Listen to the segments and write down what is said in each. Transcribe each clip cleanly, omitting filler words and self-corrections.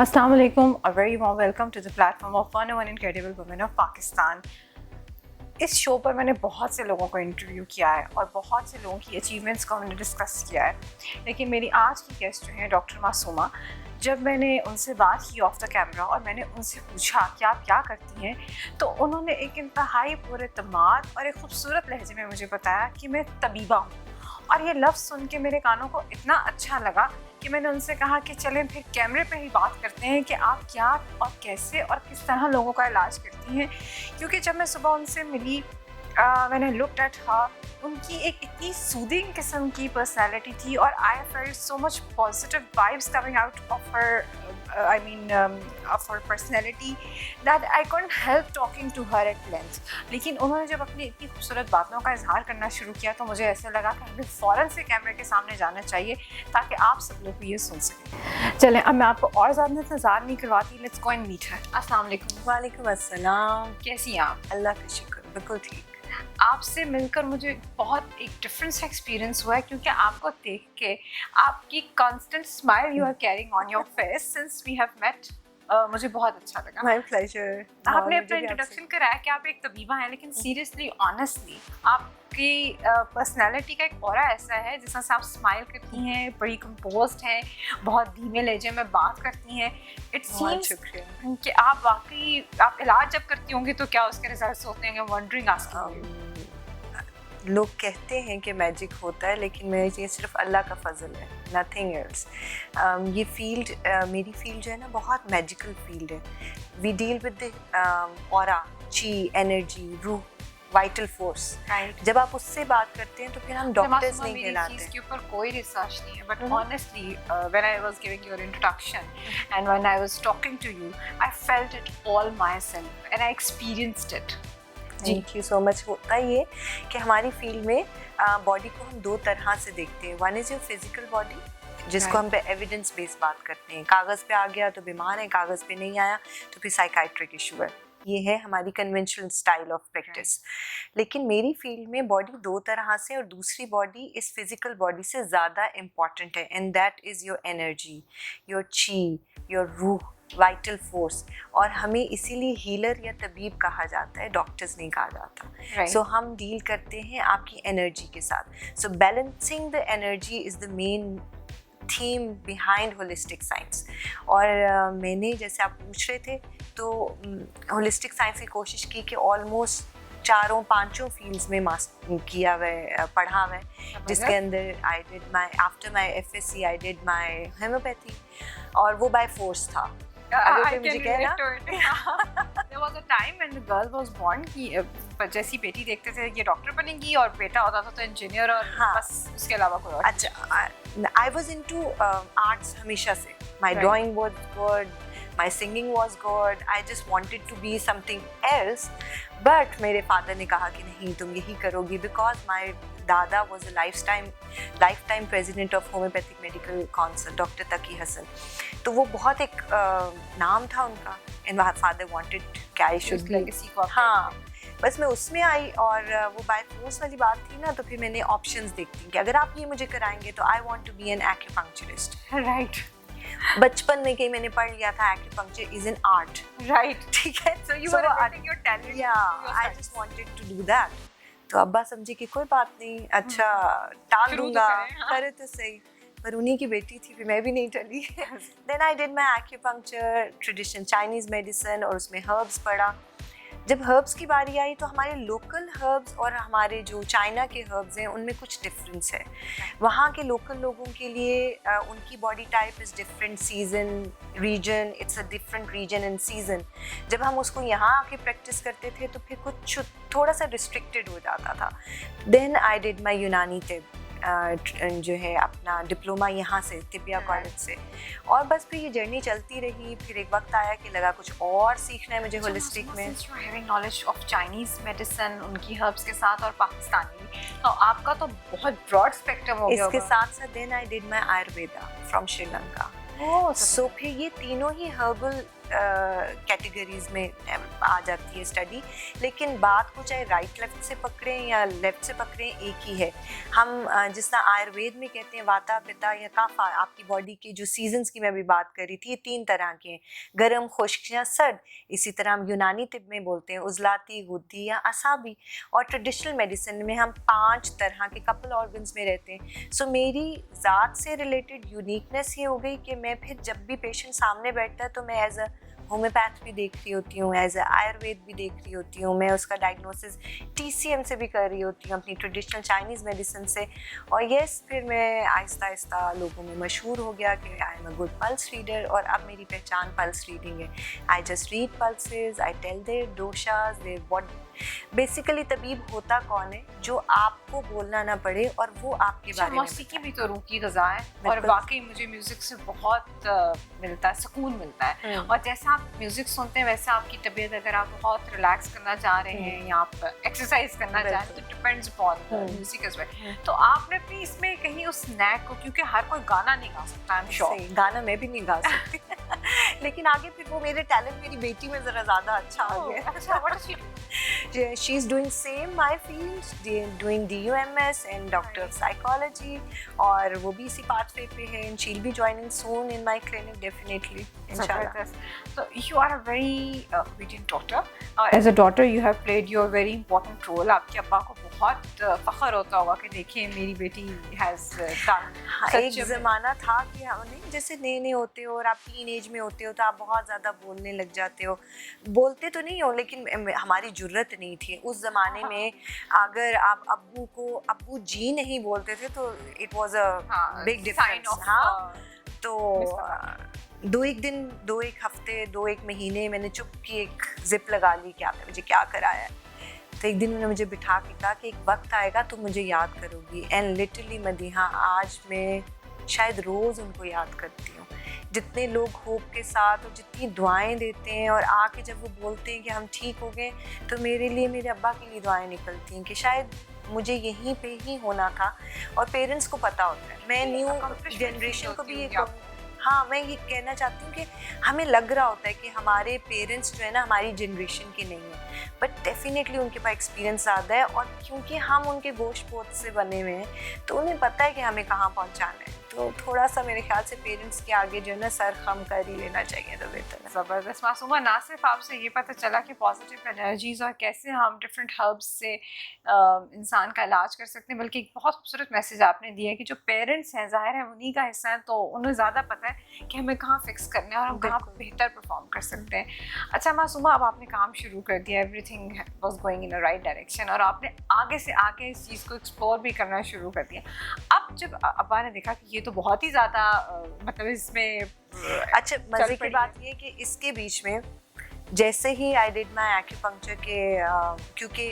Assalamu alaikum, a very warm welcome to the platform of 101 Incredible Women of Pakistan. इस show पर मैंने बहुत से लोगों को इंटरव्यू किया है और बहुत से लोगों की अचीवमेंट्स को हमने डिस्कस किया है, लेकिन मेरी आज की गेस्ट जो हैं डॉक्टर मासूमा, जब मैंने उनसे बात की ऑफ द कैमरा और मैंने उनसे पूछा कि आप क्या करती हैं, तो उन्होंने एक इंतहाई पुरएतमाद और एक खूबसूरत लहजे में मुझे बताया कि मैं तबीबा हूँ। और ये लफ्ज़ सुन के मेरे कानों को इतना अच्छा लगा कि मैंने उनसे कहा कि चलें फिर कैमरे पे ही बात करते हैं कि आप क्या और कैसे और किस तरह लोगों का इलाज करती हैं। क्योंकि जब मैं सुबह उनसे मिली, मैंने लुक्ड एट हर, उनकी एक इतनी सूदिंग किस्म की पर्सनैलिटी थी और I felt so much positive vibes coming out of her, of her personality, that I can't help talking to her at length. लेकिन उन्होंने जब अपनी इतनी खूबसूरत बातों का इजहार करना शुरू किया तो मुझे ऐसे लगा कि हमें फ़ौरन से कैमरे के सामने जाना चाहिए ताकि आप सब लोग भी ये सुन सकें। चलें, अब मैं आपको और ज़्यादा इंतज़ार नहीं करवाती, let's go and meet her. अस्सलाम वालेकुम। वालेकुम अस्सलाम। कैसी हैं आप? अल्लाह का शुक्र, बिल्कुल ठीक। आपसे मिलकर मुझे बहुत एक डिफरेंट सा एक्सपीरियंस हुआ है, क्योंकि आपको देख के आपकी constant smile you are carrying on your face since we have met, मुझे बहुत अच्छा लगा। My pleasure. आपने अपना इंट्रोडक्शन कराया कि आप एक तबीबा हैं, लेकिन सीरियसली ऑनेस्टली आपकी पर्सनालिटी का एक ऑरा ऐसा है जिस तरह से आप स्माइल करती हैं, बड़ी कंपोज्ड हैं, बहुत धीमे लहजे में बात करती हैं। इट सीम्स कि आप वाकई आप इलाज जब करती होंगी तो क्या उसके रिजल्ट्स होते हैं? Wondering asking. लोग कहते हैं कि मैजिक होता है, लेकिन मैं ये सिर्फ अल्लाह का फजल है, नथिंग एल्स। ये फील्ड, मेरी फील्ड जो है ना, बहुत मैजिकल फील्ड है। We deal with the aura, chi, energy, रूह, वाइटल फोर्स। जब आप उससे बात करते हैं तो फिर हम डॉक्टर्स नहीं कहलाते। इसके ऊपर कोई रिसर्च नहीं है, but honestly when I was giving your introduction and when I was talking to you, I felt it all my self and I experienced it. Thank you so much. होता ये कि हमारी फील्ड में body को हम दो तरह से देखते हैं। One is your physical body, जिसको हम पे एविडेंस बेस्ड बात करते हैं। कागज़ पे आ गया तो बीमार है, कागज़ पे नहीं आया तो फिर साइकाइट्रिक इशू है। ये है हमारी कन्वेंशनल स्टाइल ऑफ प्रैक्टिस। लेकिन मेरी फील्ड में बॉडी दो तरह से, और दूसरी बॉडी इस फिजिकल बॉडी से ज़्यादा इम्पॉर्टेंट है, and that is your energy, your ची, योर रूह, वाइटल फोर्स। और हमें इसीलिए हीलर या तबीब कहा जाता है, डॉक्टर्स नहीं कहा जाता। सो हम डील करते हैं आपकी एनर्जी के साथ। So balancing the energy is the main theme behind holistic science. और मैंने, जैसे आप पूछ रहे थे, तो होलिस्टिक साइंस की कोशिश की कि ऑलमोस्ट चारों पांचों फील्ड्स में किया हुआ है, पढ़ा हुआ है, जिसके अंदर आई did my, after my FSc I did my homeopathy, और वो बाय फोर्स था। I can relate to it. There was a time when the girl was born कि जैसी बेटी देखते थे ये डॉक्टर बनेगी, और बेटा होता था तो इंजीनियर, और बस उसके अलावा कोई और। अच्छा, I was into arts हमेशा से। My drawing was good, my singing was good. I just wanted to be something else. But मेरे फादर ने कहा कि नहीं, तुम यही करोगी, because my दादा was a lifetime president of homeopathic medical council, doctor Taqi Hasan. तो वो बहुत एक नाम था उनका, and my father wanted कि I should be, हाँ, बस मैं उसमें आई। और वो बाय फोर्स वाली बात थी ना, तो फिर मैंने ऑप्शंस देखती कि अगर आप ये मुझे कराएंगे तो I want to be an acupuncturist. Right. बचपन में कहीं मैंने पढ़ लिया था acupuncture is an art. Right, ठीक है। So you were letting your talent, या I just wanted to do that. तो अब्बा समझे कि कोई बात नहीं, अच्छा टाल दूंगा, करे तो सही। पर उन्हीं की बेटी थी, फिर मैं भी नहीं टली। Then I did my acupuncture, traditional Chinese medicine, और उसमें हर्ब्स पढ़ा। जब हर्ब्स की बारी आई तो हमारे लोकल हर्ब्स और हमारे जो चाइना के हर्ब्स हैं उनमें कुछ डिफरेंस है। वहाँ के लोकल लोगों के लिए उनकी body type is different, season, region, it's a different region and season. जब हम उसको यहाँ आके प्रैक्टिस करते थे तो फिर कुछ थोड़ा सा रिस्ट्रिक्टेड हो जाता था। देन आई डिड माई यूनानी तिब, जो है अपना डिप्लोमा यहाँ से, तिबिया कॉलेज से। और बस फिर ये जर्नी चलती रही। फिर एक वक्त आया कि लगा कुछ और सीखना है मुझे होलिस्टिक में। Having knowledge of Chinese medicine, उनकी हर्ब्स के साथ, और पाकिस्तानी, तो आपका तो बहुत ब्रॉड स्पेक्ट्रम हो गया। इसके साथ साथ then I did my Ayurveda from Sri Lanka. So फिर ये तीनों ही हर्बल कैटेगरीज में आ जाती है स्टडी, लेकिन बात को चाहे राइट लेफ्ट से पकड़ें या लेफ्ट से पकड़ें एक ही है। हम जिस तरह आयुर्वेद में कहते हैं वाता पिता या काफा, आपकी बॉडी के जो सीजन्स की मैं अभी बात कर रही थी, ये 3 तरह के हैं, गर्म, खुश्क या सर्द। इसी तरह हम यूनानी तिब में बोलते हैं उजलाती, गुद्दी या असाबी, और ट्रेडिशनल मेडिसिन में हम 5 तरह के कपल ऑर्गन्स में रहते हैं। सो मेरी ज़ात से रिलेटेड यूनिकनेस ये हो गई कि मैं फिर जब भी पेशेंट सामने बैठता है तो मैं एज अ होम्योपैथ भी देख रही होती हूँ, एज अ आयुर्वेद भी देख रही होती हूँ, मैं उसका डायग्नोसिस TCM से भी कर रही होती हूँ, अपनी ट्रेडिशनल चाइनीज़ मेडिसिन से। और यस, फिर मैं आहिस्ता आहिस्ता लोगों में मशहूर हो गया कि I am a good pulse reader, और अब मेरी पहचान पल्स रीडिंग है। I just read pulses, I tell their doshas, their what. Basically तबीब होता कौन है? जो आपको बोलना ना पड़े और वो आपके बारे में। मौसीकी भी तो रूह की ग़िज़ा है, और वाकई मुझे म्यूज़िक से बहुत मिलता है, सुकून मिलता है। और जैसा आप म्यूज़िक सुनते हैं वैसे आपकी तबीयत, अगर आप बहुत रिलैक्स करना चाह रहे हैं या आप एक्सरसाइज करना चाह रहे हैं, तो depends upon music as well. तो आपने अपनी इसमें कहीं उस नैक को, क्योंकि हर कोई गाना नहीं गा सकता, आई एम श्योर, गाना मैं भी नहीं गा सकती लेकिन आगे फिर वो मेरे टैलेंट मेरी बेटी में ज़रा ज़्यादा अच्छा आ गया। अच्छा, what is she? She's doing same my field, doing DUMS and Doctor of Psychology, और वो भी इसी pathway पे है, and she'll be joining soon in my clinic definitely, inshallah. So you are a very obedient daughter. As a daughter, you have played your very important role. आपके अब्बा को बहुत फख्र होता होगा कि देखिए मेरी बेटी has done. एक ज़माना था कि हमने जैसे नए होते हो और आप टीन एज में होते हो तो आप बहुत ज़्यादा बोलने लग जाते हो। बोलते तो नहीं हो, लेकिन हमारी जुर्रत नहीं थी उस ज़माने में। अगर आप अब्बू जी नहीं बोलते थे तो it was a big difference. हाँ, तो 2-1 दिन, 2-1 हफ्ते, 2-1 महीने मैंने चुप की एक जिप लगा ली कि आपने मुझे क्या कराया। तो एक दिन उन्होंने मुझे बिठा के कहा कि एक वक्त आएगा तुम मुझे याद करोगी। एंड लिटरली मदीहा, आज मैं शायद रोज़ उनको याद करती हूँ। जितने लोग होप के साथ और जितनी दुआएं देते हैं, और आके जब वो बोलते हैं कि हम ठीक हो गए, तो मेरे लिए, मेरे अब्बा के लिए दुआएं निकलती हैं कि शायद मुझे यहीं पे ही होना था। और पेरेंट्स को पता होता है, मैं न्यू जनरेशन को भी ये हाँ, मैं ये कहना चाहती हूँ कि हमें लग रहा होता है कि हमारे पेरेंट्स जो है ना हमारी जनरेशन के नहीं है, बट डेफिनेटली उनके पास एक्सपीरियंस ज़्यादा है, और क्योंकि हम उनके गोश्त पोत से बने हुए हैं तो उन्हें पता है कि हमें कहाँ पहुँचाना है। तो थोड़ा सा मेरे ख्याल से पेरेंट्स के आगे जो है ना सर खम कर ही लेना चाहिए तो बेहतर है। ज़बरदस्त मासूमा, ना सिर्फ आपसे ये पता चला कि पॉजिटिव एनर्जीज़ और कैसे हम डिफरेंट हर्ब्स से इंसान का इलाज कर सकते हैं, बल्कि एक बहुत खूबसूरत मैसेज आपने दिया कि जो पेरेंट्स हैं, ज़ाहिर है उन्हीं का हिस्सा है, तो उन्हें ज़्यादा पता है कि हमें कहाँ फिक्स करना है और हम कहाँ बेहतर परफॉर्म कर सकते हैं। अच्छा मासूमा, अब आपने काम शुरू कर दिया, everything was going in a right direction, और आपने आगे से आगे इस चीज़ को एक्सप्लोर भी करना शुरू कर दिया। अब जब अब्बा ने देखा कि ये तो बहुत ही ज़्यादा मतलब इसमें अच्छा, मज़े की बात ये कि इसके बीच में जैसे ही आई डिड माई एक्यूपंक्चर के, क्योंकि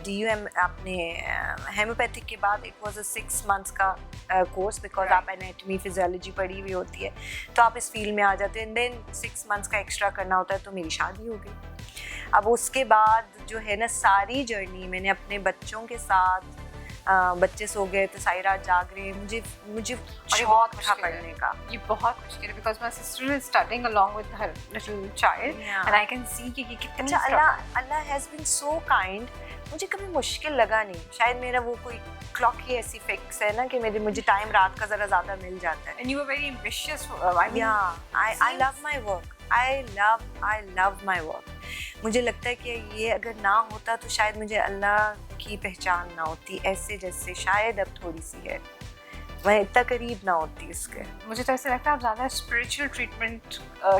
DUM अपने हेम्योपैथिक के बाद इट वाज अ 6 months का कोर्स, बिकॉज आप एनाटॉमी फिजियोलॉजी पढ़ी हुई होती है तो आप इस फील्ड में आ जाते हैं। देन 6 months का एक्स्ट्रा करना होता है, तो मेरी शादी हो गई। अब उसके बाद जो है ना सारी जर्नी मैंने अपने बच्चों के साथ, बच्चे सो गए तो सारी रात जाग रहे हैं, मुझे शौक था पढ़ने का। ये बहुत मुश्किल है, because my sister is studying along with her little child, and I can see कि कितनी अल्लाह हैज़ बीन सो काइंड। मुझे कभी मुश्किल लगा नहीं, शायद मेरा वो कोई क्लॉक ही ऐसी फिक्स है ना कि मुझे टाइम रात का ज़रा ज़्यादा मिल जाता है। And you are very ambitious. I love my work, I love my work. मुझे लगता है कि ये अगर ना होता तो शायद मुझे अल्लाह की पहचान ना होती, ऐसे जैसे शायद अब थोड़ी सी है, मैं इतना करीब ना होती इसके। मुझे तो ऐसा लगता है आप ज़्यादा स्पिरिचुअल ट्रीटमेंट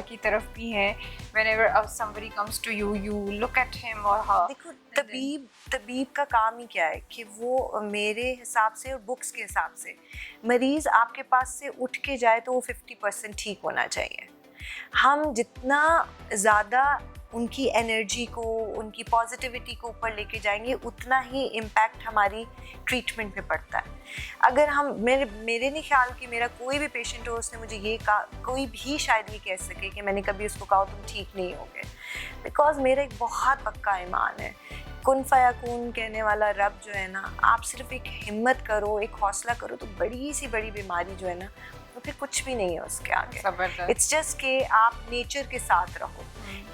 की तरफ भी हैं। whenever somebody comes to you, you look at him or her। देखो, तबीब का काम ही क्या है कि वो मेरे हिसाब से और बुक्स के हिसाब से, मरीज़ आपके पास से उठ के जाए तो वो 50% ठीक होना चाहिए। हम जितना ज़्यादा उनकी एनर्जी को, उनकी पॉजिटिविटी को ऊपर लेके जाएंगे, उतना ही इम्पैक्ट हमारी ट्रीटमेंट पे पड़ता है। अगर हम मेरे नहीं ख्याल कि मेरा कोई भी पेशेंट हो उसने मुझे ये कहा, कोई भी शायद ये कह सके कि मैंने कभी उसको कहा तुम ठीक नहीं होगे, बिकॉज मेरा एक बहुत पक्का ईमान है, कुन फयाकून कहने वाला रब जो है ना, आप सिर्फ एक हिम्मत करो, एक हौसला करो, तो बड़ी सी बड़ी बीमारी जो है ना तो फिर कुछ भी नहीं है उसके आगे। जबरदस्त। इट्स जस्ट कि आप नेचर के साथ रहो,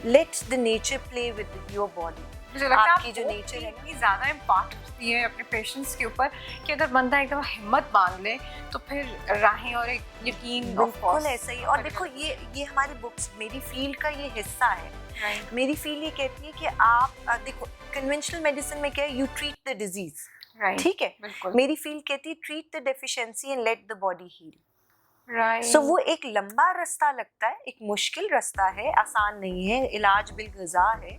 let the nature play with your body. मुझे लगता है आपकी जो नेचर है इतनी ज़्यादा इम्पैक्ट होती है अपने पेशेंट्स के ऊपर कि अगर बंदा एकदम हिम्मत बांध ले तो फिर राहें और एक यकीन बिल्कुल ऐसा ही। और देखो ये हमारी बुक्स, मेरी फील्ड का ये हिस्सा है। मेरी फील्ड ये कहती है कि आप देखो कन्वेंशनल मेडिसिन में क्या है, यू ट्रीट द डिजीज, ठीक है। मेरी फील्ड कहती है treat the deficiency and let the body heal. So वो एक लंबा रास्ता लगता है, एक मुश्किल रास्ता है, आसान नहीं है। इलाज बिल गज़ा है,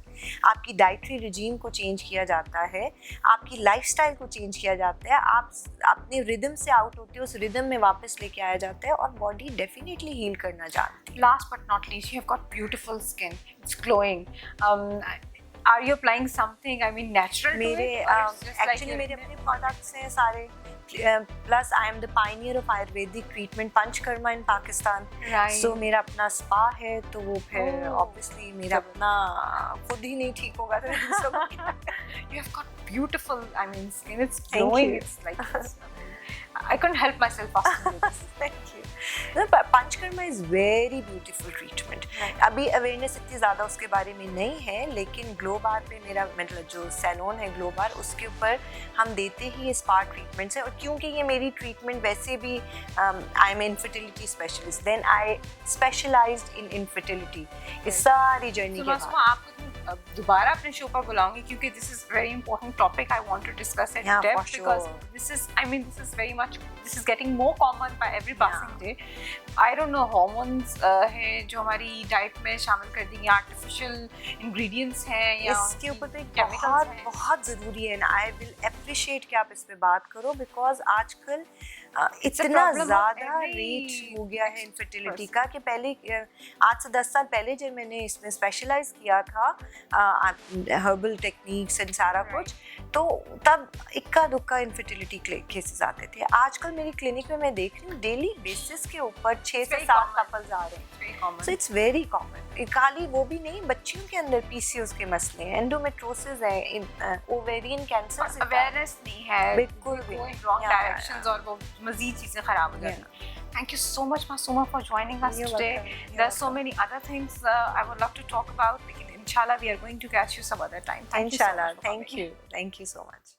आपकी डाइटरी रिजीम को चेंज किया जाता है, आपकी लाइफस्टाइल को चेंज किया जाता है, आप अपने रिदम से आउट होते हो, उस रिदम में वापस लेके आया जाता है और बॉडी डेफिनेटली हील करना जानती है। Last but not least, you have got beautiful skin, it's glowing. Are you applying something, I mean, natural मेरे एक्चुअली मेरे अपने प्रोडक्ट्स हैं सारे, plus I am the pioneer of Ayurvedic treatment panchakarma in Pakistan. So मेरा अपना स्पा है, तो वो फिर ऑब्वियसली मेरा अपना खुद ही नहीं ठीक होगा तो दूसरों को You have got beautiful, I mean, skin, it's glowing, it's like I couldn't help myself asking you this. Thank you. No, panchakarma is very beautiful treatment. अभी अवेयरनेस इतनी ज़्यादा उसके बारे में नहीं है, लेकिन ग्लो बार पे मेरा मतलब जो सैलून है ग्लो बार, उसके ऊपर हम देते ही ये स्पा ट्रीटमेंट्स है। और क्योंकि ये मेरी ट्रीटमेंट वैसे भी I am infertility specialist, then I specialised in infertility. इस सारी जर्नी के बाद आपको दोबारा अपने शो पर बुलाऊंगी क्योंकि this is very important topic I want to discuss in depth, because this is, I mean, this is very much, this is getting more common by every passing day. I don't know, hormones हैं जो हमारी diet में शामिल कर दी, artificial ingredients हैं, या इसके ऊपर तो बहुत बहुत ज़रूरी है। आई विल अप्रिशिएट कि आप इस पे बात करो, बिकॉज आजकल इतना ज़्यादा रेट हो गया है इनफर्टिलिटी का कि पहले 8 से 10 साल पहले जब मैंने इसमें स्पेशलाइज किया था हर्बल टेक्निक्स एंड सारा कुछ, तो तब इक्का दुक्का इनफर्टिलिटी केसेस आते थे। आजकल मेरी क्लिनिक में मैं देख रही हूँ डेली बेसिस के ऊपर 6 से 7 कपल्स आ रहे हैं। So it's very common. खाली वो भी नहीं, बच्चियों के अंदर पीसीओएस के मसले हैं, एंडोमेट्रोसिस है, ओवेरियन कैंसर। अवेयरनेस नहीं है बिल्कुल भी, रॉन्ग डायरेक्शंस और वो मजीद चीजें खराब हो जाती हैं। Thank you so much, Masooma, for joining us today. There are so many other things I would love to talk about. Inshallah, we are going to catch you some other time. Inshallah. Thank you. Thank you so much.